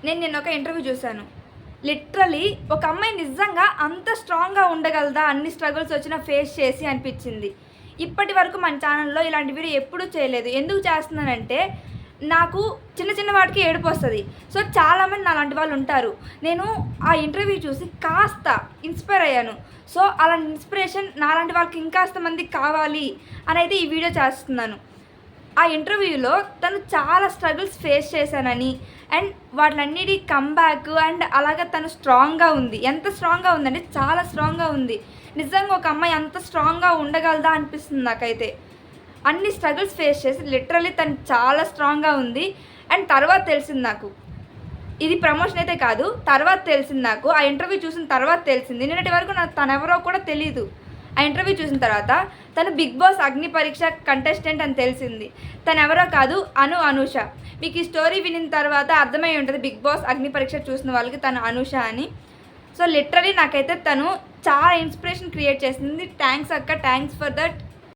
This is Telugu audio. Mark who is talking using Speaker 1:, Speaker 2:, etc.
Speaker 1: నేను నిన్న ఒక ఇంటర్వ్యూ చూశాను. లిటరలీ ఒక అమ్మాయి నిజంగా అంత స్ట్రాంగ్‌గా ఉండగలదా అన్ని స్ట్రగుల్స్ వచ్చినా ఫేస్ చేసి అనిపించింది. ఇప్పటి వరకు మన ఛానల్‌లో ఇలాంటి వీడియో ఎప్పుడూ చేయలేదు. ఎందుకు చేస్తున్నానంటే నాకు చిన్న చిన్న వాటికి ఏడుపొస్తది. సో చాలామంది నాలాంటి వాళ్ళు ఉంటారు. నేను ఆ ఇంటర్వ్యూ చూసి కాస్త ఇన్‌స్పైర్ అయ్యాను. సో అలాంటి ఇన్‌స్పిరేషన్ నాలాంటి వాళ్ళకి ఇంకాస్త మందికి కావాలి అనైతే ఈ వీడియో చేస్తున్నాను. ఆ ఇంటర్వ్యూలో తను చాలా స్ట్రగుల్స్ ఫేస్ చేశానని అండ్ వాటిలన్నిటి కమ్‌బ్యాక్ అండ్ అలాగే తను స్ట్రాంగ్‌గా ఉంది. ఎంత స్ట్రాంగ్‌గా ఉందంటే చాలా స్ట్రాంగ్‌గా ఉంది. నిజంగా ఒక అమ్మాయి అంత స్ట్రాంగ్‌గా ఉండగలదా అనిపిస్తుంది నాకైతే. అన్ని స్ట్రగుల్స్ ఫేస్ చేసి లిటరల్లీ తను చాలా స్ట్రాంగ్‌గా ఉంది. అండ్ తర్వాత తెలిసింది నాకు. ఇది ప్రమోషన్ అయితే కాదు. తర్వాత తెలిసింది నాకు. ఆ ఇంటర్వ్యూ చూసిన తర్వాత తెలిసింది. నిన్నటి వరకు నాకు తనెవరో కూడా తెలీదు. ఆ ఇంటర్వ్యూ చూసిన తర్వాత తను 'బిగ్ బాస్' అగ్ని పరీక్ష కంటెస్టెంట్ అని తెలిసింది. తనెవరో కాదు అనూష. మీకు ఈ స్టోరీ వినిన తర్వాత అర్థమై ఉంటుంది 'బిగ్ బాస్' అగ్ని పరీక్ష చూసిన వాళ్ళకి తను అనూష అని. సో లిటరల్లీ నాకైతే తను చాలా ఇన్స్పిరేషన్ క్రియేట్ చేసింది. థ్యాంక్స్ అక్క. Thanks for that.